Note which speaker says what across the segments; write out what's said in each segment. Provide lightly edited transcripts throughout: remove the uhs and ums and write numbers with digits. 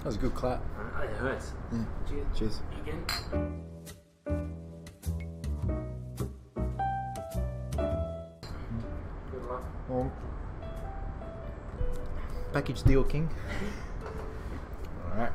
Speaker 1: was a good clap.
Speaker 2: It hurts.
Speaker 1: Yeah.
Speaker 2: Cheers.
Speaker 1: Cheers.
Speaker 2: Again. Good luck.
Speaker 1: Well, package deal, King. Alright.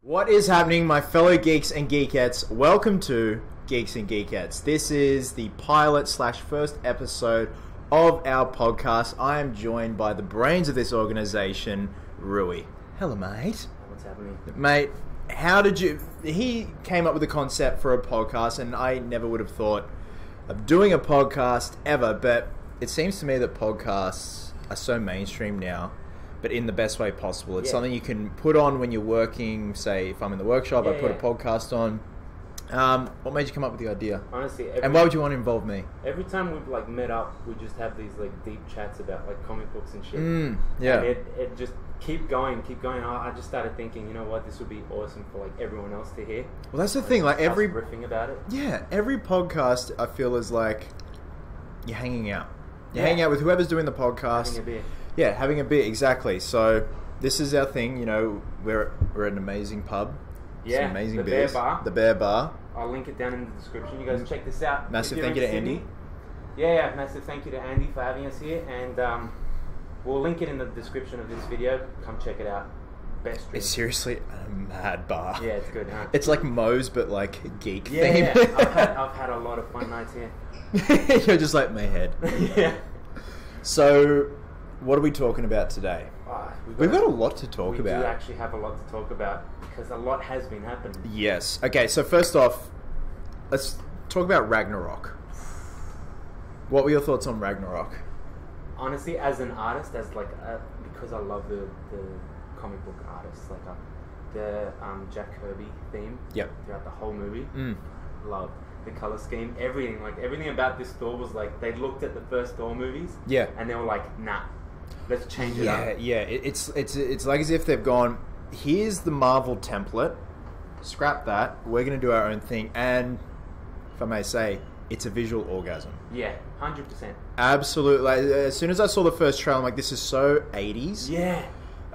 Speaker 1: What is happening, my fellow geeks and geekettes? Welcome to Geeks and Geekettes. This is the pilot / first episode of our podcast. I am joined by the brains of this organization, Rui. Hello, mate.
Speaker 2: What's happening?
Speaker 1: Mate, how did you... He came up with a concept for a podcast, and I never would have thought of doing a podcast ever, but it seems to me that podcasts are so mainstream now, but in the best way possible. It's something you can put on when you're working. Say, if I'm in the workshop, I put a podcast on. What made you come up with the idea?
Speaker 2: Honestly,
Speaker 1: and why would you want to involve me?
Speaker 2: Every time we've like met up, we just have these like deep chats about like comic books and shit.
Speaker 1: Yeah.
Speaker 2: And it just keep going. I just started thinking, you know what, this would be awesome for like everyone else to hear.
Speaker 1: Well, that's the thing. Like every
Speaker 2: riffing about it.
Speaker 1: Yeah, every podcast I feel is like you're hanging out. You're hanging out with whoever's doing the podcast.
Speaker 2: Having a beer.
Speaker 1: Yeah, having a beer, exactly. So this is our thing. You know, we're at an amazing pub.
Speaker 2: Yeah,
Speaker 1: some amazing
Speaker 2: the
Speaker 1: beers.
Speaker 2: Bear Bar.
Speaker 1: The Bear Bar.
Speaker 2: I'll link it down in the description. You guys check this out.
Speaker 1: Massive thank you to Andy.
Speaker 2: Yeah, massive thank you to Andy for having us here, and we'll link it in the description of this video. Come check it out. Best drink.
Speaker 1: It's seriously a mad bar.
Speaker 2: Yeah, it's good, huh?
Speaker 1: It's like Moe's, but like geek
Speaker 2: theme.
Speaker 1: theme.
Speaker 2: I've had a lot of fun nights here.
Speaker 1: You're just like my head.
Speaker 2: Yeah.
Speaker 1: So, what are we talking about today? We've got a lot to talk about.
Speaker 2: We do actually have a lot to talk about because a lot has been happening.
Speaker 1: Yes. Okay, so first off, let's talk about Ragnarok. What were your thoughts on Ragnarok?
Speaker 2: Honestly, as an artist, because I love the comic book artists, like the Jack Kirby theme throughout the whole movie. Love the color scheme, everything about this Thor was like they looked at the first Thor movies, and they were like, nah, let's change it up.
Speaker 1: Yeah, it's like as if they've gone, here's the Marvel template, scrap that, we're going to do our own thing, and if I may say, it's a visual orgasm.
Speaker 2: Yeah, 100%.
Speaker 1: Absolutely. Like, as soon as I saw the first trailer, I'm like, this is so 80s.
Speaker 2: Yeah.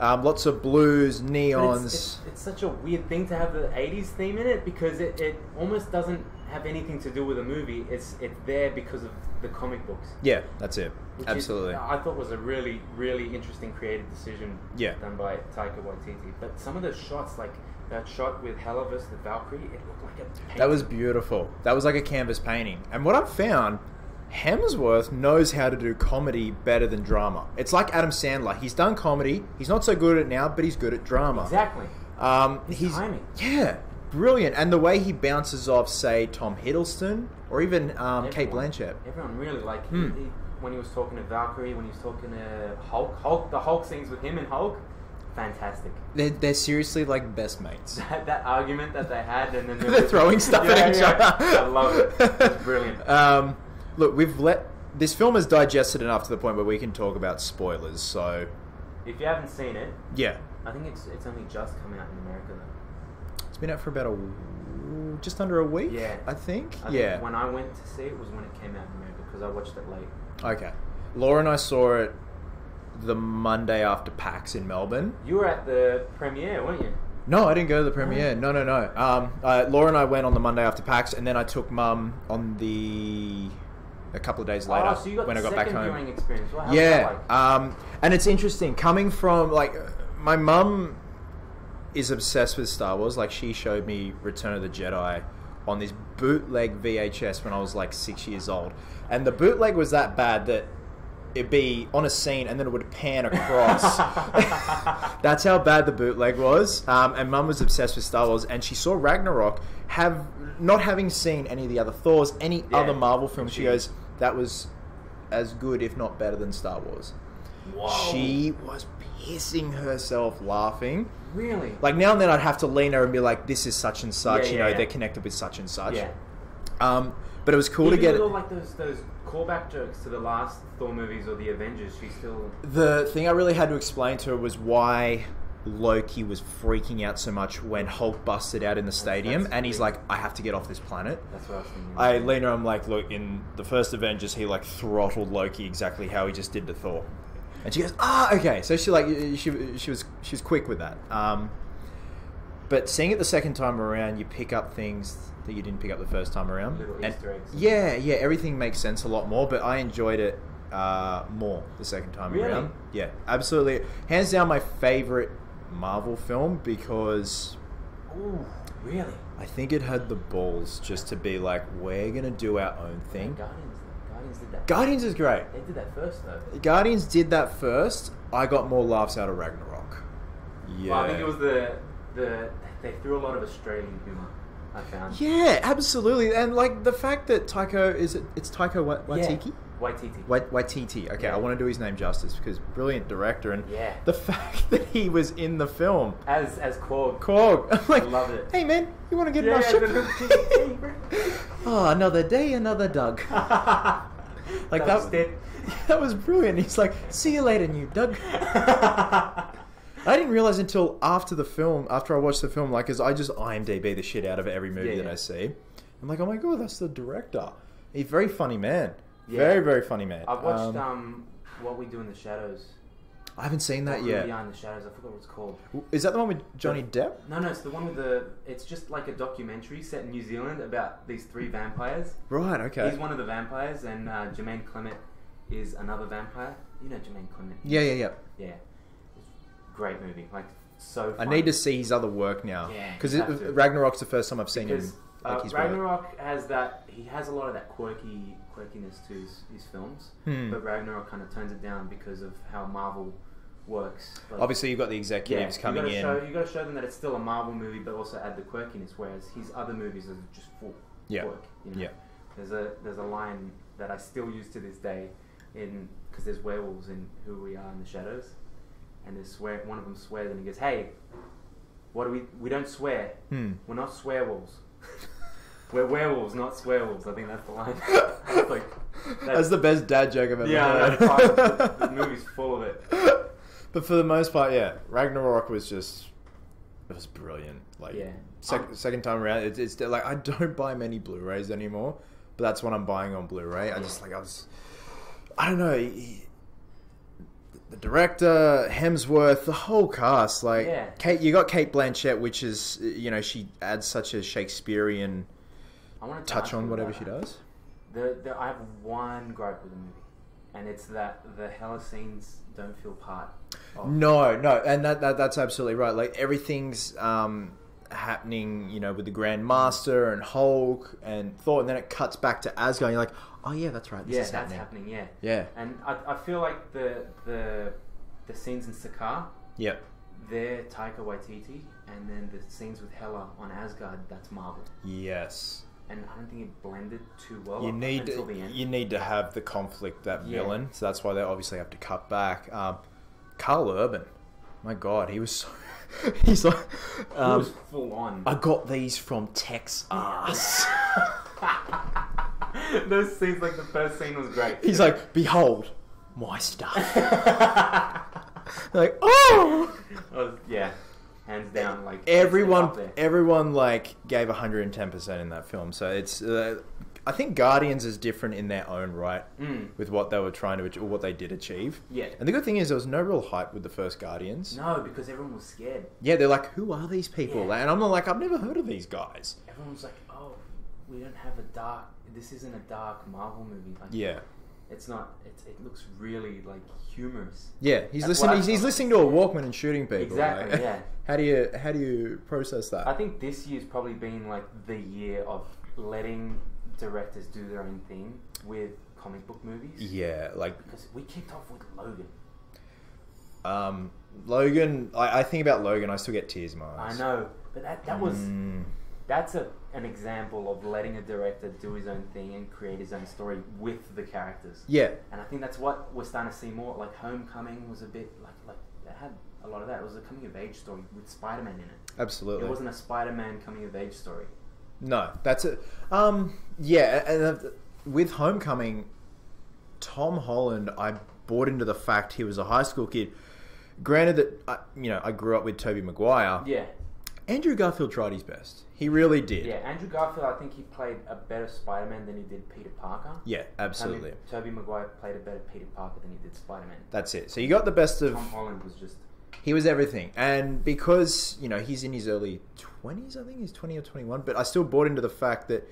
Speaker 1: Lots of blues, neons.
Speaker 2: It's such a weird thing to have the 80s theme in it because it almost doesn't have anything to do with a movie. It's there because of the comic books.
Speaker 1: Yeah, that's it. Absolutely.
Speaker 2: I thought was a really, really interesting creative decision done by Taika Waititi. But some of the shots, like that shot with Hela versus the Valkyrie, it looked like a painting.
Speaker 1: That was beautiful. That was like a canvas painting. And what I've found, Hemsworth knows how to do comedy better than drama. It's like Adam Sandler. He's done comedy. He's not so good at it now, but he's good at drama.
Speaker 2: Exactly. His timing.
Speaker 1: Yeah, brilliant. And the way he bounces off, say, Tom Hiddleston or even Cate Blanchett.
Speaker 2: Everyone really liked him. When he was talking to Valkyrie, when he was talking to Hulk, the Hulk scenes with him and Hulk, fantastic.
Speaker 1: They're seriously like best mates.
Speaker 2: that argument that they had, and then
Speaker 1: they're throwing stuff at each other.
Speaker 2: I love it. It's brilliant.
Speaker 1: Look, this film has digested enough to the point where we can talk about spoilers. So,
Speaker 2: if you haven't seen it,
Speaker 1: I
Speaker 2: think it's only just come out in America though.
Speaker 1: It's been out for about just under a week.
Speaker 2: Yeah,
Speaker 1: I think.
Speaker 2: I think when I went to see it was when it came out in America because I watched it late.
Speaker 1: Okay, Laura and I saw it the Monday after PAX in Melbourne.
Speaker 2: You were at the premiere, weren't you?
Speaker 1: No, I didn't go to the premiere. No. Laura and I went on the Monday after PAX, and then I took Mum on a couple of days later
Speaker 2: so you got
Speaker 1: when I got back home.
Speaker 2: Viewing experience. How was that like?
Speaker 1: And it's interesting coming from like my mum is obsessed with Star Wars. Like she showed me Return of the Jedi on this bootleg VHS when I was like 6 years old, and the bootleg was that bad that it'd be on a scene and then it would pan across. That's how bad the bootleg was. And Mum was obsessed with Star Wars, and she saw Ragnarok, not having seen any of the other Thors, any other Marvel films. She goes, that was as good, if not better, than Star Wars.
Speaker 2: Whoa.
Speaker 1: She was pissing herself laughing.
Speaker 2: Really?
Speaker 1: Like now and then I'd have to lean her and be like, this is such and such, they're connected with such and such.
Speaker 2: Yeah.
Speaker 1: But it was cool to get
Speaker 2: it. Like those callback jokes to the last Thor movies or the Avengers, she still...
Speaker 1: The thing I really had to explain to her was why Loki was freaking out so much when Hulk busted out in the stadium, and he's like, I have to get off this planet.
Speaker 2: That's what I was thinking.
Speaker 1: I lean her, I'm like, look, in the first Avengers, he like throttled Loki exactly how he just did to Thor. And she goes, okay. So she was quick with that. But seeing it the second time around, you pick up things that you didn't pick up the first time around.
Speaker 2: Little Easter eggs.
Speaker 1: Yeah, everything makes sense a lot more, but I enjoyed it more the second time around. Yeah, absolutely. Hands down my favourite Marvel film because...
Speaker 2: Ooh, really?
Speaker 1: I think it had the balls just to be like, we're going to do our own thing.
Speaker 2: Guardians did that.
Speaker 1: Guardians is great.
Speaker 2: They did that first, though.
Speaker 1: Guardians did that first. I got more laughs out of Ragnarok. Yeah.
Speaker 2: Well, I think it was they threw a lot of Australian humour, I found.
Speaker 1: Yeah, absolutely. And like the fact that it's Taika Waititi?
Speaker 2: Yeah. Waititi.
Speaker 1: Waititi. Okay,
Speaker 2: Yeah.
Speaker 1: I want to do his name justice because brilliant director, and
Speaker 2: Yeah.
Speaker 1: the fact that he was in the film
Speaker 2: As Korg.
Speaker 1: I'm like,
Speaker 2: I love it.
Speaker 1: Hey man, you want to get in
Speaker 2: Yeah,
Speaker 1: our ship? Oh, another day, another Doug. Like that was brilliant. He's like, see you later, new Doug. I didn't realize until after I watched the film, like, because I just IMDb the shit out of every movie that I see. I'm like, oh my god, that's the director. He's a very funny man. Yeah. Very, very funny man.
Speaker 2: I've watched What We Do in the Shadows.
Speaker 1: I haven't seen that yet.
Speaker 2: Behind the Shadows, I forgot what it's called.
Speaker 1: Is that the one with Johnny Depp?
Speaker 2: No, it's the one with it's just like a documentary set in New Zealand about these 3 vampires.
Speaker 1: Right, okay.
Speaker 2: He's one of the vampires, and Jermaine Clement is another vampire. You know Jermaine Clement?
Speaker 1: Yeah.
Speaker 2: Yeah. Great movie. Like, so fun.
Speaker 1: I need to see his other work now.
Speaker 2: Yeah.
Speaker 1: Because Ragnarok's the first time I've seen him. Like his
Speaker 2: Ragnarok has that. He has a lot of that quirkiness to his films, but Ragnarok kind of tones it down because of how Marvel works. Like,
Speaker 1: obviously, you've got the executives coming in.
Speaker 2: You got to show them that it's still a Marvel movie, but also add the quirkiness. Whereas his other movies are just full quirk. You know? Yeah. There's a line that I still use to this day, because there's werewolves in Who We Are in the Shadows, and one of them swears and he goes, "Hey, what do we don't swear. We're not swearwolves." We're werewolves, not swearwolves. I think that's the line. That's the
Speaker 1: best dad joke I've ever heard.
Speaker 2: The movie's full of it.
Speaker 1: But for the most part, Ragnarok was brilliant. Like, second time around, it's like, I don't buy many Blu-rays anymore, but that's what I'm buying on Blu-ray. I don't know, the director, Hemsworth, the whole cast, Kate, you got Cate Blanchett, which is, she adds such a Shakespearean touch on whatever she does.
Speaker 2: I have one gripe with the movie, and it's that the hella scenes don't feel part of...
Speaker 1: No, and that's absolutely right. Like, everything's happening, with the Grand Master and Hulk and Thor, and then it cuts back to Asgard, and you're like, oh yeah, that's right, this is happening. Yeah. And I feel like the scenes in Sakaar, they're Taika Waititi, and then the scenes with Hela on Asgard, that's Marvel. Yes.
Speaker 2: And I don't think it blended too well
Speaker 1: until
Speaker 2: the end.
Speaker 1: You need to have the conflict, that villain, so that's why they obviously have to cut back. Carl Urban, my God, he was so... He's like...
Speaker 2: he was full on.
Speaker 1: I got these from Texas.
Speaker 2: Those scenes, like the first scene was great.
Speaker 1: He's like, behold, my stuff. Like, oh!
Speaker 2: Yeah, hands down. Like
Speaker 1: everyone like gave 110% in that film. So it's, I think Guardians is different in their own right with what they were trying to, or what they did achieve.
Speaker 2: Yeah.
Speaker 1: And the good thing is there was no real hype with the first Guardians.
Speaker 2: No, because everyone was scared.
Speaker 1: Yeah, they're like, who are these people?
Speaker 2: Yeah.
Speaker 1: And I'm like, I've never heard of these guys.
Speaker 2: Everyone was like, oh, we don't have this isn't a dark Marvel movie. Like,
Speaker 1: yeah.
Speaker 2: It's not. It looks really like humorous.
Speaker 1: Yeah, he's listening to a Walkman and shooting people.
Speaker 2: Exactly.
Speaker 1: Like,
Speaker 2: yeah.
Speaker 1: How do you process that?
Speaker 2: I think this year's probably been like the year of letting directors do their own thing with comic book movies.
Speaker 1: Yeah, like,
Speaker 2: because we kicked off with Logan.
Speaker 1: Logan. I think about Logan. I still get tears in my eyes.
Speaker 2: I know, but that was. That's an example of letting a director do his own thing and create his own story with the characters.
Speaker 1: Yeah.
Speaker 2: And I think that's what we're starting to see more. Like, Homecoming was a bit like it had a lot of that. It was a coming of age story with Spider-Man in it.
Speaker 1: Absolutely.
Speaker 2: It wasn't a Spider-Man coming of age story.
Speaker 1: No, that's it. Yeah, and with Homecoming, Tom Holland, I bought into the fact he was a high school kid. Granted that I grew up with Tobey Maguire.
Speaker 2: Yeah.
Speaker 1: Andrew Garfield tried his best. He really did.
Speaker 2: Yeah, Andrew Garfield, I think he played a better Spider-Man than he did Peter Parker.
Speaker 1: Yeah, absolutely.
Speaker 2: Tobey Maguire played a better Peter Parker than he did Spider-Man.
Speaker 1: That's it. So you got the best of...
Speaker 2: Tom Holland was just...
Speaker 1: He was everything. And because, he's in his early 20s, I think he's 20 or 21, but I still bought into the fact that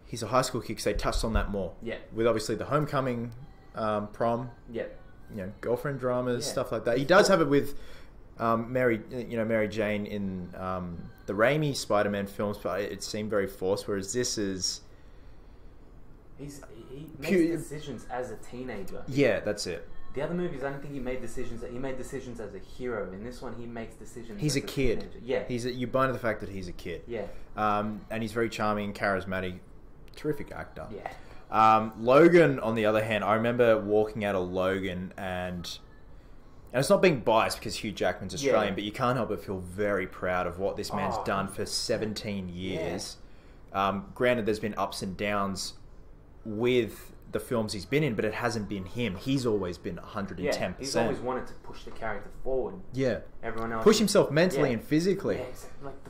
Speaker 1: he's a high school kid because they touched on that more.
Speaker 2: Yeah.
Speaker 1: With obviously the homecoming prom.
Speaker 2: Yeah.
Speaker 1: Girlfriend dramas, stuff like that. He does have it with Mary Jane in the Raimi Spider-Man films, but it seemed very forced, whereas this is...
Speaker 2: He makes decisions as a teenager.
Speaker 1: Yeah, that's it.
Speaker 2: The other movies, I don't think he made decisions. He made decisions as a hero. In this one, he makes decisions.
Speaker 1: He's
Speaker 2: as
Speaker 1: a kid.
Speaker 2: Teenager. Yeah,
Speaker 1: You buy into the fact that he's a kid.
Speaker 2: Yeah,
Speaker 1: and he's very charming, charismatic, terrific actor.
Speaker 2: Yeah.
Speaker 1: Logan, on the other hand, I remember walking out of Logan, and it's not being biased because Hugh Jackman's Australian, but you can't help but feel very proud of what this man's done for 17 years. Yeah. Granted, there's been ups and downs with the films he's been in, but it hasn't been him. He's always been 110%.
Speaker 2: Yeah, he's always wanted to push the character forward.
Speaker 1: Yeah.
Speaker 2: Everyone else...
Speaker 1: Push himself mentally and physically.
Speaker 2: Yeah, exactly.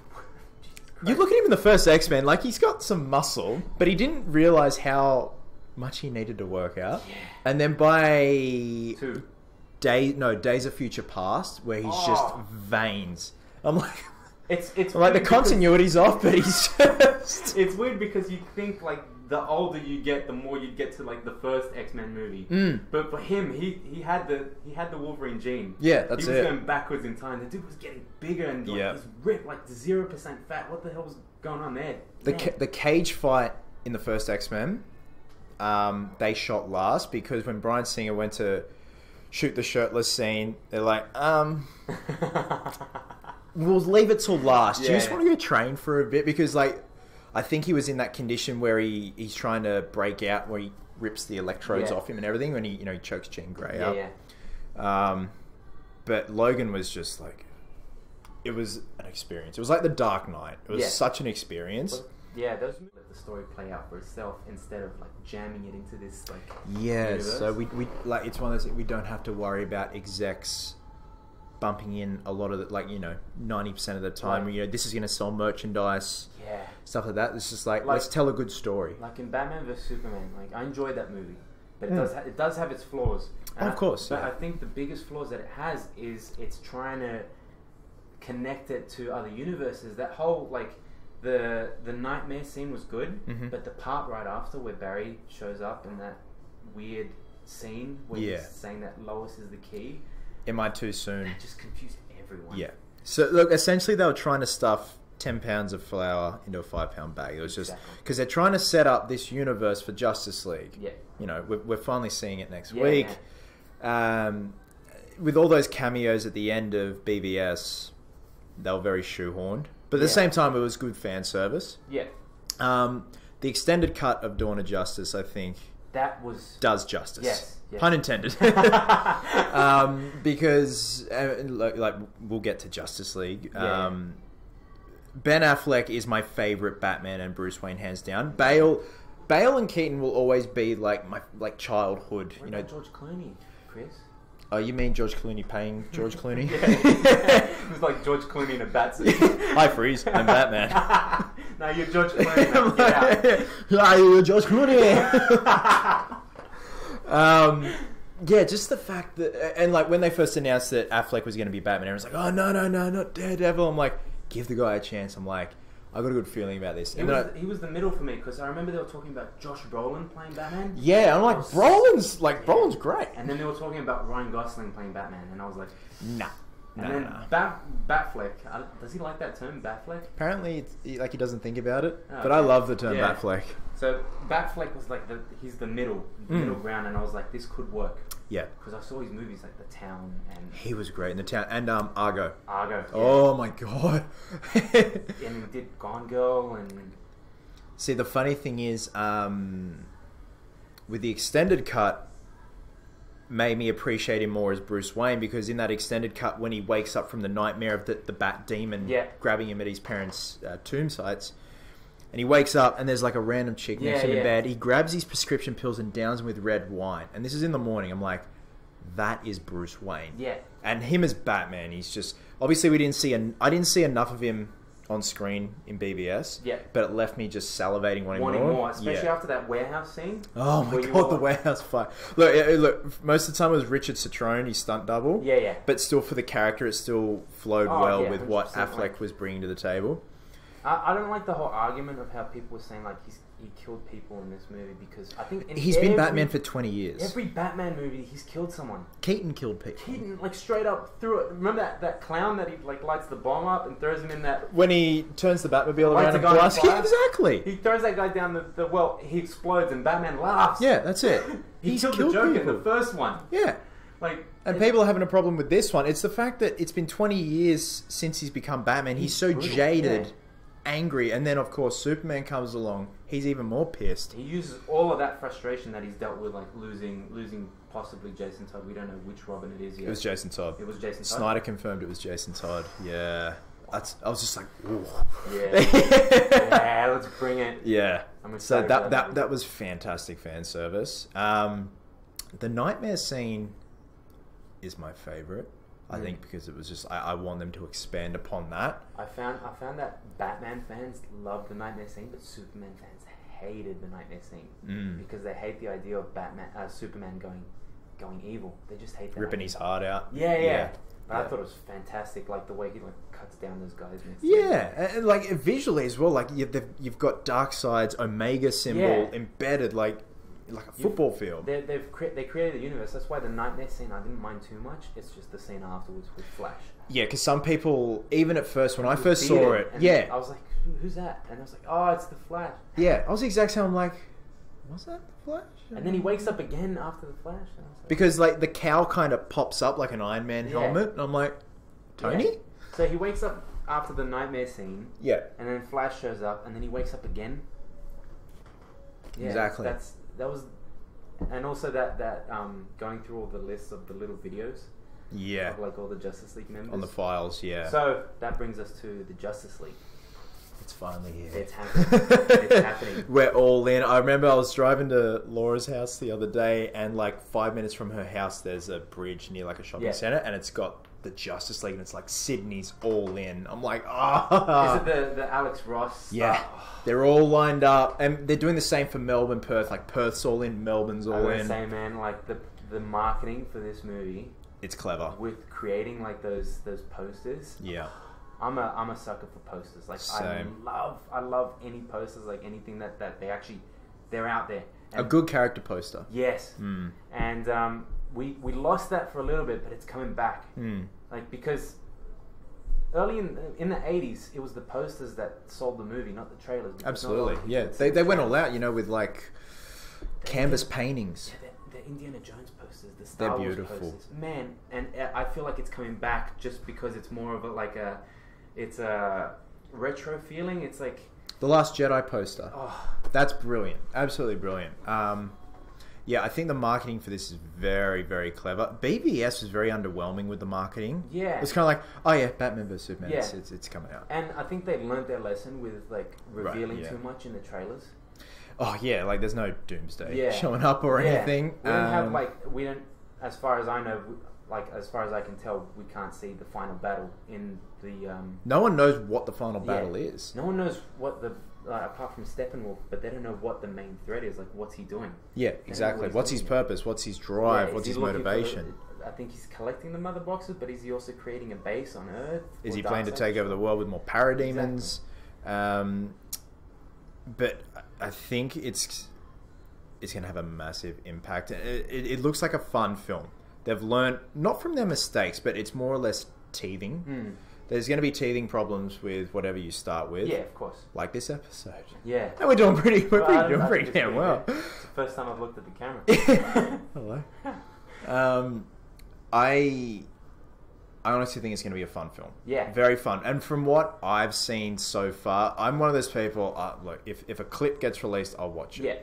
Speaker 1: You look at him in the first X-Men, he's got some muscle, but he didn't realise how much he needed to work out. Yeah. And then by... Days of Future Past, where he's just veins. I'm like... It's like the continuity's off, but he's just...
Speaker 2: It's weird because you think, the older you get, the more you get to the first X-Men movie. But for him, he had the Wolverine gene.
Speaker 1: Yeah, that's it.
Speaker 2: He was going backwards in time. The dude was getting bigger and he's ripped, 0% fat. What the hell was going on there?
Speaker 1: The cage fight in the first X-Men, they shot last because when Bryan Singer went to shoot the shirtless scene, they're like, we'll leave it till last. Do you just want to go train for a bit? Because I think he was in that condition where he's trying to break out, where he rips the electrodes off him and everything when he chokes Jean Grey up. Yeah. But Logan was just it was an experience. It was like The Dark Knight. It was such an experience.
Speaker 2: But, those let the story play out for itself instead of jamming it into this
Speaker 1: universe. So we it's one of those things, we don't have to worry about execs bumping in a lot of the 90% of the time. This is going to sell merchandise, stuff like that. It's just let's tell a good story.
Speaker 2: Like in Batman vs Superman, I enjoyed that movie, but it does have its flaws.
Speaker 1: Of course,
Speaker 2: but I think the biggest flaws that it has is it's trying to connect it to other universes. That whole the nightmare scene was good, but the part right after where Barry shows up in that weird scene where he's saying that Lois is the key.
Speaker 1: Am I too soon?
Speaker 2: That just confused everyone.
Speaker 1: Yeah. So look, essentially they were trying to stuff 10 pounds of flour into a 5-pound bag. It was just because they're trying to set up this universe for Justice League. Yeah. We're finally seeing it next week. Yeah. With all those cameos at the end of BVS, they were very shoehorned. But at the same time, it was good fan service. Yeah. The extended cut of Dawn of Justice, I think, does justice. Yes. Pun intended. Because we'll get to Justice League. Ben Affleck is my favorite Batman and Bruce Wayne, hands down. Bale and Keaton will always be my childhood.
Speaker 2: What about George Clooney, Chris?
Speaker 1: Oh, you mean George Clooney paying George Clooney?
Speaker 2: It was like George Clooney in a bat suit.
Speaker 1: Hi, Freeze. I'm Batman.
Speaker 2: No, you're George Clooney. Get out.
Speaker 1: Hi, you're George Clooney. Just the fact that... And, when they first announced that Affleck was going to be Batman, everyone's like, oh, no, not Daredevil. I'm like, give the guy a chance. I'm like, I got a good feeling about this.
Speaker 2: He was the middle for me because I remember they were talking about Josh Brolin playing Batman.
Speaker 1: Yeah, I'm like, Brolin's great.
Speaker 2: And then they were talking about Ryan Gosling playing Batman, and I was like,
Speaker 1: nah.
Speaker 2: And then Batfleck, does he like that term, Batfleck?
Speaker 1: Apparently, he doesn't think about it, but I love the term Batfleck.
Speaker 2: So Batfleck was he's the middle ground, and I was like, this could work. Yeah. Because I saw his movies like The Town and...
Speaker 1: He was great in The Town. And Argo.
Speaker 2: Yeah.
Speaker 1: Oh my god.
Speaker 2: And he did Gone Girl and...
Speaker 1: See, the funny thing is, with the extended cut, made me appreciate him more as Bruce Wayne, because in that extended cut, when he wakes up from the nightmare of the Bat Demon grabbing him at his parents' tomb sites, and he wakes up and there's a random chick next to him in bed, he grabs his prescription pills and downs them with red wine. And this is in the morning. I'm like, that is Bruce Wayne. Yeah. And him as Batman, he's just... Obviously, I didn't see enough of him on screen in BVS.
Speaker 2: Yeah.
Speaker 1: But it left me just salivating wanting more.
Speaker 2: Especially after that warehouse scene.
Speaker 1: Oh my god, the warehouse fight. Look, most of the time it was Richard Citrone, his stunt double.
Speaker 2: Yeah, yeah.
Speaker 1: But still, for the character, it still flowed well with what
Speaker 2: 100%,
Speaker 1: Affleck was bringing to the table.
Speaker 2: I don't like the whole argument of how people were saying like he killed people in this movie, because I think
Speaker 1: he's been Batman for 20 years.
Speaker 2: Every Batman movie, he's killed someone.
Speaker 1: Keaton killed people.
Speaker 2: Keaton, like, straight up threw it. Remember that clown that he like lights the bomb up and throws him in that...
Speaker 1: When he turns the Batmobile around and blasts... Yeah, exactly.
Speaker 2: He throws that guy down the well, he explodes and Batman laughs.
Speaker 1: Yeah, that's it.
Speaker 2: He's killed the Joker in the first one.
Speaker 1: Yeah.
Speaker 2: Like,
Speaker 1: and people are having a problem with this one. It's the fact that it's been 20 years since he's become Batman. He's so brutal, jaded, angry, and then of course Superman comes along. He's even more pissed.
Speaker 2: He uses all of that frustration that he's dealt with, like losing possibly Jason Todd. We don't know which Robin it is yet.
Speaker 1: It was Jason Todd.
Speaker 2: It was Jason Todd.
Speaker 1: Snyder confirmed it was Jason Todd. Yeah. I was just like, ooh.
Speaker 2: Yeah, let's bring it.
Speaker 1: Yeah. So that was fantastic fan service. The nightmare scene is my favorite. I think because it was just I want them to expand upon that.
Speaker 2: I found that Batman fans loved the nightmare scene, but Superman fans hated the nightmare scene because they hate the idea of Superman going evil. They just hate that.
Speaker 1: Ripping his heart out.
Speaker 2: Yeah. But I thought it was fantastic, like the way he like cuts down those guys.
Speaker 1: And like visually as well, like you've got Darkseid's Omega symbol embedded like a football field.
Speaker 2: They created the universe. That's why the nightmare scene I didn't mind too much. It's just the scene afterwards with Flash. Yeah,
Speaker 1: because some people, even at first when I first saw it,
Speaker 2: I was like, who's that? And I was like, oh, it's the Flash.
Speaker 1: Yeah, I was the exact same. I'm like, was that the Flash?
Speaker 2: And then he wakes up again after the Flash. And I was like,
Speaker 1: because like the cowl kind of pops up like an Iron Man helmet, and I'm like, Tony?
Speaker 2: Yeah. So he wakes up after the nightmare scene.
Speaker 1: Yeah.
Speaker 2: And then Flash shows up, and then he wakes up again. Yeah,
Speaker 1: exactly.
Speaker 2: That was, and also that going through all the lists of the little videos.
Speaker 1: Yeah.
Speaker 2: Of like all the Justice League members.
Speaker 1: On the files, yeah.
Speaker 2: So that brings us to the Justice League.
Speaker 1: It's finally here.
Speaker 2: It's happening. It's happening.
Speaker 1: We're all in. I remember I was driving to Laura's house the other day, and like 5 minutes from her house, there's a bridge near like a shopping center, and it's got the Justice League, and it's like Sydney's all in. I'm like,
Speaker 2: Is it the Alex Ross?
Speaker 1: Yeah. They're all lined up, and they're doing the same for Melbourne, Perth. Like Perth's all in, Melbourne's all in.
Speaker 2: I say, man, like the marketing for this movie,
Speaker 1: it's clever
Speaker 2: with creating like those posters.
Speaker 1: Yeah.
Speaker 2: I'm a sucker for posters. Like
Speaker 1: Same.
Speaker 2: I love any posters, like anything that they're out there. And
Speaker 1: a good character poster.
Speaker 2: Yes. And we lost that for a little bit, but it's coming back. Like because early in the 80s, it was the posters that sold the movie, not the trailers.
Speaker 1: Absolutely. Yeah. They went all out, with like canvas paintings.
Speaker 2: Yeah, the Indiana Jones posters, the Star Wars posters. Man, and I feel like it's coming back just because it's more of it's a retro feeling. It's like
Speaker 1: the Last Jedi poster. Oh, that's brilliant. Absolutely brilliant. Yeah, I think the marketing for this is very, very clever. BVS was very underwhelming with the marketing.
Speaker 2: Yeah.
Speaker 1: It's kind of like, oh yeah, Batman vs Superman. Yeah. It's coming out.
Speaker 2: And I think they learned their lesson with like revealing too much in the trailers.
Speaker 1: Oh yeah, like there's no Doomsday showing up or anything.
Speaker 2: We don't have we don't, as far as I know, as far as I can tell, we can't see the final battle in the...
Speaker 1: No one knows what the final battle is.
Speaker 2: No one knows what the... apart from Steppenwolf, but they don't know what the main threat is. Like, what's he doing?
Speaker 1: Yeah, exactly. What's his purpose? What's his drive? What's his motivation?
Speaker 2: I think he's collecting the mother boxes, but is he also creating a base on Earth?
Speaker 1: Is he planning to take over the world with more parademons? Exactly. But I think it's going to have a massive impact. It looks like a fun film. They've learned, not from their mistakes, but it's more or less teething. There's going to be teething problems with whatever you start with.
Speaker 2: Yeah, of course.
Speaker 1: Like this episode.
Speaker 2: Yeah.
Speaker 1: And we're doing pretty damn well.
Speaker 2: It's the first time I've looked at the camera.
Speaker 1: Hello. I honestly think it's going to be a fun film.
Speaker 2: Yeah.
Speaker 1: Very fun. And from what I've seen so far, I'm one of those people, look, if a clip gets released, I'll watch it.
Speaker 2: Yeah.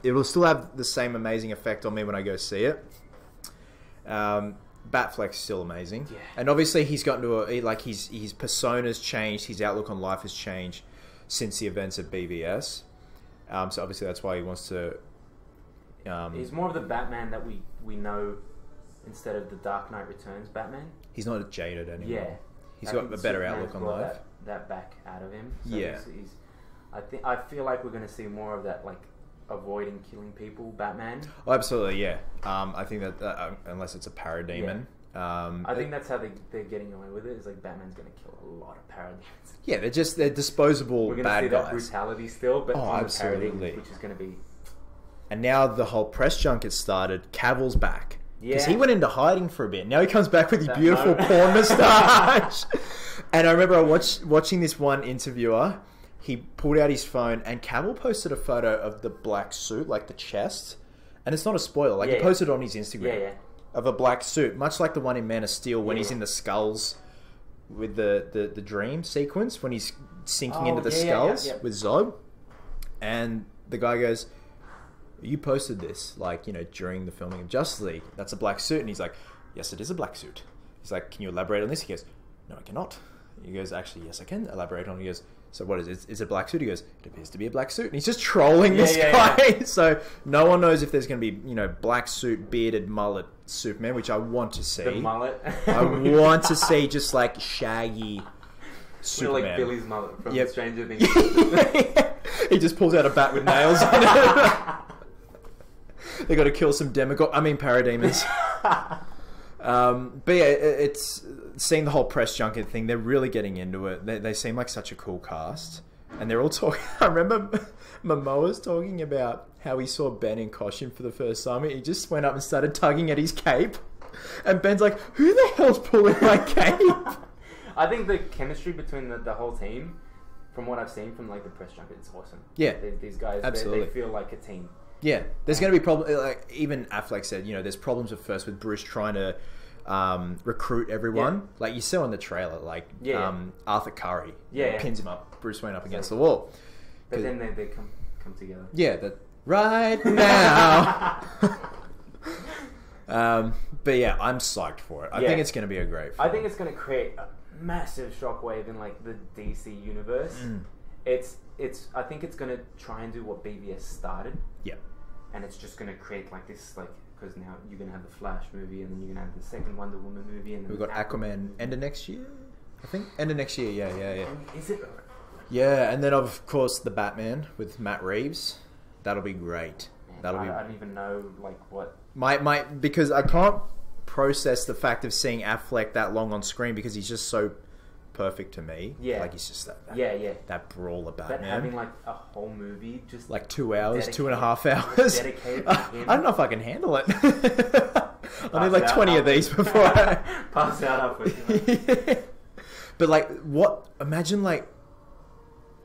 Speaker 1: It will still have the same amazing effect on me when I go see it. Batfleck's still amazing.
Speaker 2: Yeah.
Speaker 1: And obviously he's gotten to his persona's changed, his outlook on life has changed since the events of BVS. So obviously that's why he wants to...
Speaker 2: he's more of the Batman that we know instead of the Dark Knight Returns Batman.
Speaker 1: He's not jaded anymore.
Speaker 2: Yeah.
Speaker 1: He's got a better outlook on life.
Speaker 2: That back out of him. So
Speaker 1: yeah.
Speaker 2: I feel like we're going to see more of that, like, avoiding killing people Batman.
Speaker 1: Oh, absolutely, yeah. I think that unless it's a parademon.
Speaker 2: Yeah. I think that's how they're getting away with it. Is like Batman's going to kill a lot of parademons.
Speaker 1: Yeah, they're disposable
Speaker 2: we're
Speaker 1: bad
Speaker 2: see
Speaker 1: guys.
Speaker 2: That brutality still, but on
Speaker 1: absolutely.
Speaker 2: The parademons, which is going to be.
Speaker 1: And now the whole press junket started. Cavill's back.
Speaker 2: Yeah.
Speaker 1: Because he went into hiding for a bit. Now he comes back with his beautiful porn moustache. And I remember watching this one interviewer. He pulled out his phone and Cavill posted a photo of the black suit, like the chest. And it's not a spoiler. Like, he posted it on his Instagram of a black suit, much like the one in Man of Steel when he's in the skulls with the dream sequence, when he's sinking into the skulls with Zod. And the guy goes, you posted this, like, you know, during the filming of Justice League. That's a black suit. And he's like, yes, it is a black suit. He's like, can you elaborate on this? He goes, no, I cannot. He goes, actually, yes, I can elaborate on it. He goes, so what is it? Is it a black suit? He goes, it appears to be a black suit. And he's just trolling this guy. Yeah. So no one knows if there's going to be, you know, black suit, bearded, mullet Superman, which I want to see.
Speaker 2: The mullet?
Speaker 1: I want to see just like shaggy Superman.
Speaker 2: Like Billy's mullet from Stranger Things.
Speaker 1: He just pulls out a bat with nails in it. They got to kill some parademons. But yeah, it's seeing the whole press junket thing. They're really getting into it. They seem like such a cool cast, and they're all talking. I remember Momoa's talking about how he saw Ben in costume for the first time. He just went up and started tugging at his cape, and Ben's like, "Who the hell's pulling my cape?"
Speaker 2: I think the chemistry between the whole team, from what I've seen from like the press junket, it's awesome.
Speaker 1: Yeah,
Speaker 2: these guys,
Speaker 1: absolutely.
Speaker 2: they feel like a team.
Speaker 1: Yeah, there's going to be problems. Like even Affleck said, you know, there's problems at first with Bruce trying to recruit everyone. Yeah. Like you saw in the trailer, like Arthur Curry pins him up, Bruce Wayne up against the wall.
Speaker 2: But then they come together.
Speaker 1: Yeah, that right now. But yeah, I'm psyched for it. I think it's going to be a great film.
Speaker 2: I think it's going to create a massive shockwave in like the DC universe. I think it's going to try and do what BVS started.
Speaker 1: Yeah.
Speaker 2: And it's just going to create like this, like, because now you're going to have the Flash movie, and then you're going to have the second Wonder Woman movie, and then
Speaker 1: we've got Aquaman end of next year, I think. End of next year, yeah.
Speaker 2: Is it?
Speaker 1: Yeah, and then of course the Batman with Matt Reeves. That'll be great.
Speaker 2: Man, I don't even know like what.
Speaker 1: Because I can't process the fact of seeing Affleck that long on screen because he's just so perfect to me.
Speaker 2: Yeah.
Speaker 1: Like he's just that brawler Batman.
Speaker 2: But having like a whole movie just
Speaker 1: like 2 hours, 2.5 hours.
Speaker 2: Dedicated to him.
Speaker 1: I don't know if I can handle it. I need like 20 of these before I
Speaker 2: pass out halfway.
Speaker 1: But like imagine like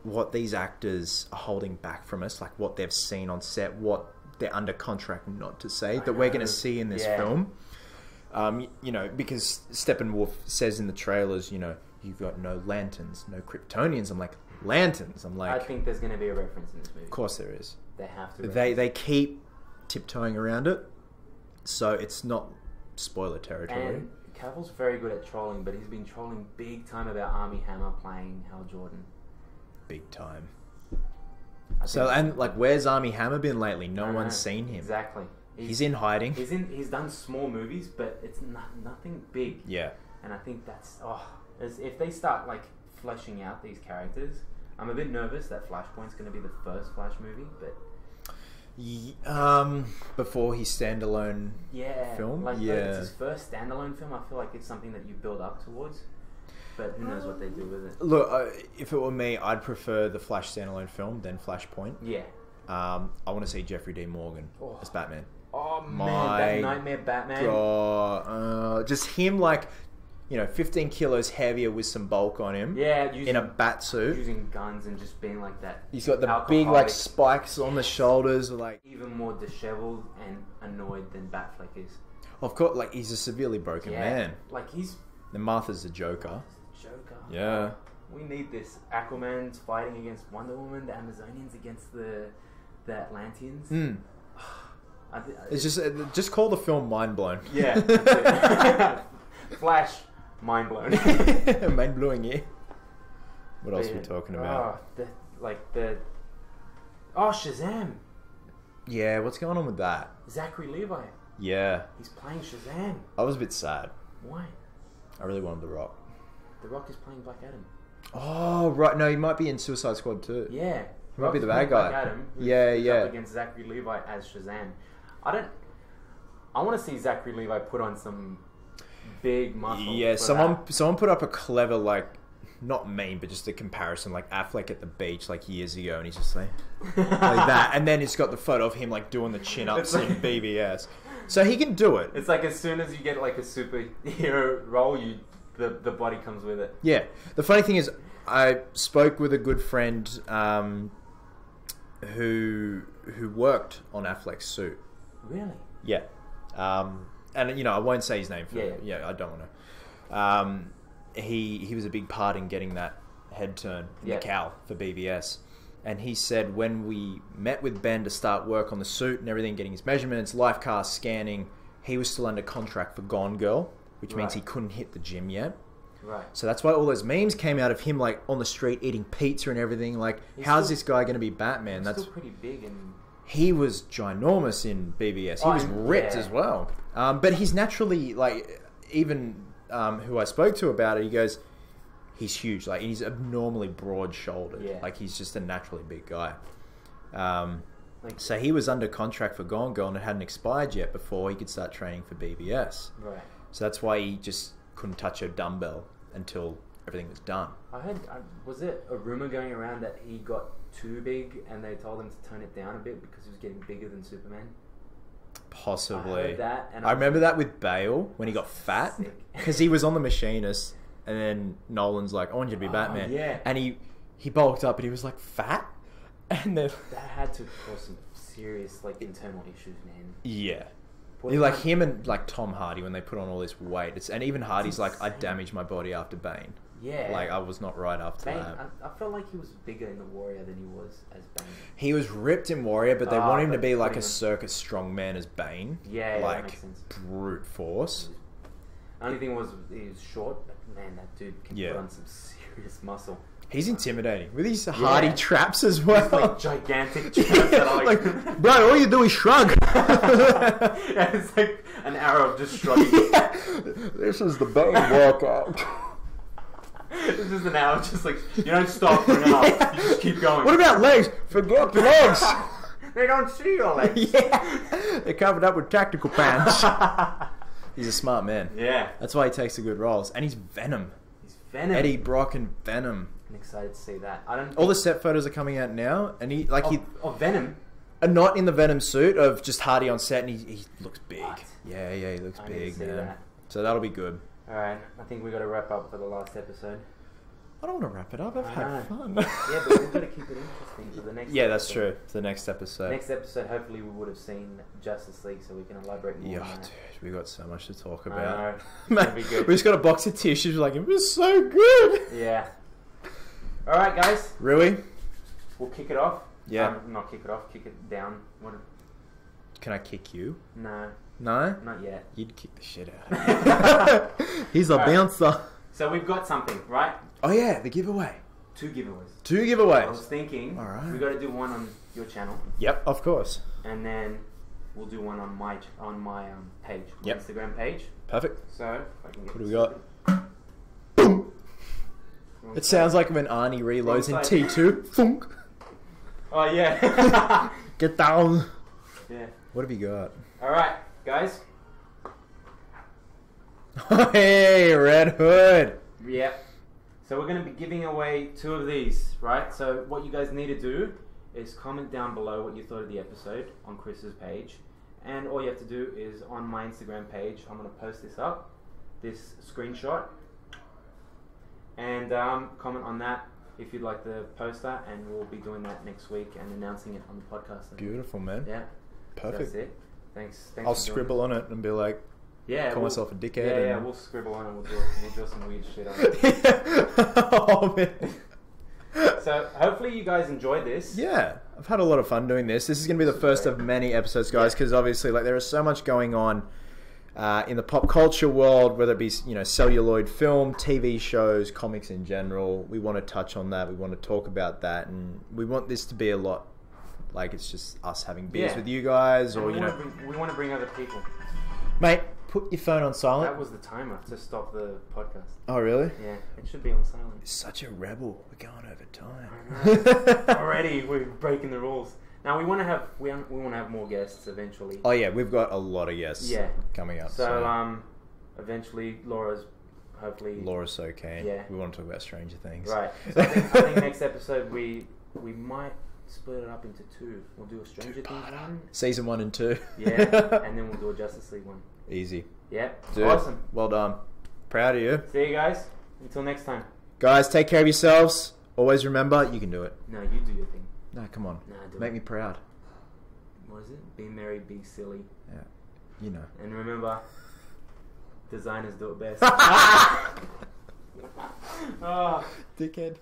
Speaker 1: what these actors are holding back from us, like what they've seen on set, what they're under contract not to say that we're going to see in this film. You know, because Steppenwolf says in the trailers, you know, you've got no lanterns, no Kryptonians. I'm like, lanterns? I'm like...
Speaker 2: I think there's going to be a reference in this movie.
Speaker 1: Of course there is.
Speaker 2: They have to.
Speaker 1: They keep tiptoeing around it, so it's not spoiler territory.
Speaker 2: And Cavill's very good at trolling, but he's been trolling big time about Armie Hammer playing Hal Jordan.
Speaker 1: Big time. So, and like, where's Armie Hammer been lately? No one's seen him.
Speaker 2: Exactly.
Speaker 1: He's in hiding.
Speaker 2: He's done small movies, but it's nothing big.
Speaker 1: Yeah.
Speaker 2: And I think that's if they start like fleshing out these characters, I'm a bit nervous that Flashpoint's going to be the first Flash movie, but
Speaker 1: before his standalone film,
Speaker 2: like it's his first standalone film. I feel like it's something that you build up towards, but who knows what they do with it.
Speaker 1: Look, if it were me, I'd prefer the Flash standalone film than Flashpoint.
Speaker 2: Yeah.
Speaker 1: I want to see Jeffrey Dean Morgan as Batman.
Speaker 2: Oh man, that Nightmare Batman.
Speaker 1: God, just him, like, you know, 15 kilos heavier with some bulk on him.
Speaker 2: Yeah,
Speaker 1: in a bat suit,
Speaker 2: using guns and just being like that.
Speaker 1: He's got the big like spikes on the shoulders, like
Speaker 2: even more disheveled and annoyed than Batfleck is.
Speaker 1: Of course, like he's a severely broken man.
Speaker 2: Like he's.
Speaker 1: Then Martha's the Joker. Yeah.
Speaker 2: We need this. Aquaman's fighting against Wonder Woman. The Amazonians against the Atlanteans.
Speaker 1: It's just call the film Mind Blown.
Speaker 2: Yeah. That's it. Flash, Mind Blown.
Speaker 1: Mind blowing, yeah. What else are we talking about?
Speaker 2: Shazam.
Speaker 1: Yeah, what's going on with that?
Speaker 2: Zachary Levi.
Speaker 1: Yeah.
Speaker 2: He's playing Shazam.
Speaker 1: I was a bit sad.
Speaker 2: Why?
Speaker 1: I really wanted The Rock.
Speaker 2: The Rock is playing Black Adam.
Speaker 1: Oh, right. No, he might be in Suicide Squad too.
Speaker 2: Yeah.
Speaker 1: He might be the bad guy.
Speaker 2: Black Adam,
Speaker 1: who's
Speaker 2: up against Zachary Levi as Shazam. I want to see Zachary Levi put on some big muscle.
Speaker 1: Yeah, someone put up a clever, like, not meme, but just a comparison, like Affleck at the beach, like, years ago, and he's just like that. And then it's got the photo of him, like, doing the chin-ups in BVS. So he can do it.
Speaker 2: It's like as soon as you get, like, a superhero role, the body comes with it.
Speaker 1: Yeah. The funny thing is, I spoke with a good friend who worked on Affleck's suit.
Speaker 2: Really?
Speaker 1: Yeah. And, you know, I won't say his name. I don't want to. He was a big part in getting that head turn in the cowl for BVS. And he said when we met with Ben to start work on the suit and everything, getting his measurements, life cast, scanning, he was still under contract for Gone Girl, which means he couldn't hit the gym yet.
Speaker 2: Right.
Speaker 1: So that's why all those memes came out of him, like, on the street eating pizza and everything. Like, how's this guy going to be Batman?
Speaker 2: That's still pretty big. And
Speaker 1: he was ginormous in BVS. He was ripped as well. But he's naturally, like, even who I spoke to about it, he goes, he's huge. Like, he's abnormally broad-shouldered. Yeah. Like, he's just a naturally big guy. So he was under contract for Gone Girl and it hadn't expired yet before he could start training for BVS.
Speaker 2: Right.
Speaker 1: So that's why he just couldn't touch a dumbbell until everything was done.
Speaker 2: I heard, was it a rumor going around that he got too big and they told him to tone it down a bit because he was getting bigger than Superman?
Speaker 1: Possibly.
Speaker 2: I heard that. And
Speaker 1: I remember that with Bale when he got fat because he was on The Machinist and then Nolan's like, I want you to be Batman.
Speaker 2: Yeah.
Speaker 1: And he bulked up and he was like, fat? And then...
Speaker 2: That had to cause some serious, like, internal issues, man.
Speaker 1: Yeah. Like him and like Tom Hardy when they put on all this weight, and even Hardy's like, I damaged my body after Bane.
Speaker 2: Yeah,
Speaker 1: like I was not right after
Speaker 2: Bane,
Speaker 1: that.
Speaker 2: I felt like he was bigger in the Warrior than he was as Bane.
Speaker 1: He was ripped in Warrior, but they want him to be like a circus strongman as Bane.
Speaker 2: Yeah,
Speaker 1: like
Speaker 2: that makes sense.
Speaker 1: Brute force.
Speaker 2: Only thing was he was short, but man, that dude can put on some serious muscle.
Speaker 1: He's intimidating with these Hardy traps as well.
Speaker 2: He's like gigantic traps that are like,
Speaker 1: bro, all you do is shrug.
Speaker 2: Yeah, it's like an arrow of just shrugging.
Speaker 1: This is the Bane workout.
Speaker 2: This is an hour, just like, you don't stop for an hour, you just keep going.
Speaker 1: What about legs? Forget the legs.
Speaker 2: They don't see your legs.
Speaker 1: Yeah, they're covered up with tactical pants. He's a smart man.
Speaker 2: Yeah.
Speaker 1: That's why he takes the good roles. And he's Venom.
Speaker 2: He's Venom.
Speaker 1: Eddie Brock and Venom.
Speaker 2: I'm excited to see that.
Speaker 1: All the set photos are coming out now, and he
Speaker 2: Venom.
Speaker 1: Not in the Venom suit, of just Hardy on set, and he looks big.
Speaker 2: What?
Speaker 1: Yeah, he looks big, man.
Speaker 2: That.
Speaker 1: So that'll be good.
Speaker 2: Alright, I think we got to wrap up for the last episode.
Speaker 1: I don't want to wrap it up. I've had fun.
Speaker 2: Yeah, but we've got to keep it interesting for the next episode.
Speaker 1: That's true. For the next episode.
Speaker 2: Next episode, hopefully we would have seen Justice League, so we can elaborate more on that.
Speaker 1: Dude, we got so much to talk about.
Speaker 2: It'll be good.
Speaker 1: We just got a box of tissues, like, it was so good.
Speaker 2: Yeah. Alright, guys.
Speaker 1: Rui?
Speaker 2: We'll kick it off.
Speaker 1: Yeah.
Speaker 2: Not kick it off, kick it down.
Speaker 1: Can I kick you?
Speaker 2: No.
Speaker 1: No?
Speaker 2: Not yet.
Speaker 1: You'd kick the shit out of me. He's a bouncer.
Speaker 2: So we've got something, right?
Speaker 1: Oh yeah, the giveaway.
Speaker 2: 2 giveaways.
Speaker 1: 2 giveaways.
Speaker 2: I was thinking,
Speaker 1: alright,
Speaker 2: we got to do one on your channel.
Speaker 1: Yep, of course.
Speaker 2: And then we'll do one on my page, my Instagram page.
Speaker 1: Perfect.
Speaker 2: So if I can get
Speaker 1: what do we got? Boom. It sounds like when Arnie reloads in T2. Thunk.
Speaker 2: Oh yeah.
Speaker 1: Get down.
Speaker 2: Yeah.
Speaker 1: What have you got?
Speaker 2: All right, guys.
Speaker 1: Hey, Red Hood.
Speaker 2: Yep. So we're going to be giving away 2 of these, right? So what you guys need to do is comment down below what you thought of the episode on Chris's page. And all you have to do is on my Instagram page, I'm going to post this up, this screenshot. And comment on that if you'd like the poster, and we'll be doing that next week and announcing it on the podcast.
Speaker 1: Beautiful, man.
Speaker 2: Yeah.
Speaker 1: Perfect.
Speaker 2: So that's it. Thanks.
Speaker 1: I'll scribble on it and be like, call myself a dickhead.
Speaker 2: Yeah, we'll scribble on it. We'll do some weird shit on it.
Speaker 1: Oh, man.
Speaker 2: So hopefully you guys enjoyed this.
Speaker 1: Yeah, I've had a lot of fun doing this. This is going to be the first of many episodes, guys, because obviously, like, there is so much going on in the pop culture world, whether it be, you know, celluloid film, TV shows, comics in general. We want to touch on that. We want to talk about that, and we want this to be a lot like it's just us having beers with you guys, or
Speaker 2: we want to bring other people.
Speaker 1: Mate, put your phone on silent.
Speaker 2: That was the timer to stop the podcast.
Speaker 1: Oh, really?
Speaker 2: Yeah, it should be on silent.
Speaker 1: You're such a rebel. We're going over time.
Speaker 2: Already, we're breaking the rules. Now we want to have more guests eventually.
Speaker 1: Oh yeah, we've got a lot of guests. Coming up.
Speaker 2: So eventually Laura's
Speaker 1: so keen. Yeah. We want to talk about Stranger Things.
Speaker 2: Right. So I think next episode we might split it up into 2. We'll do a Stranger Things one.
Speaker 1: Season 1 and 2.
Speaker 2: Yeah. And then we'll do a Justice League one.
Speaker 1: Easy.
Speaker 2: Yeah.
Speaker 1: Dude,
Speaker 2: awesome. Well
Speaker 1: done. Proud of you.
Speaker 2: See you guys. Until next time.
Speaker 1: Guys, take care of yourselves. Always remember, you can do it.
Speaker 2: No, you do your thing.
Speaker 1: No, come on.
Speaker 2: Nah,
Speaker 1: Make me proud.
Speaker 2: What is it? Be merry, be silly.
Speaker 1: Yeah. You know.
Speaker 2: And remember, designers do it best.
Speaker 1: Dickhead.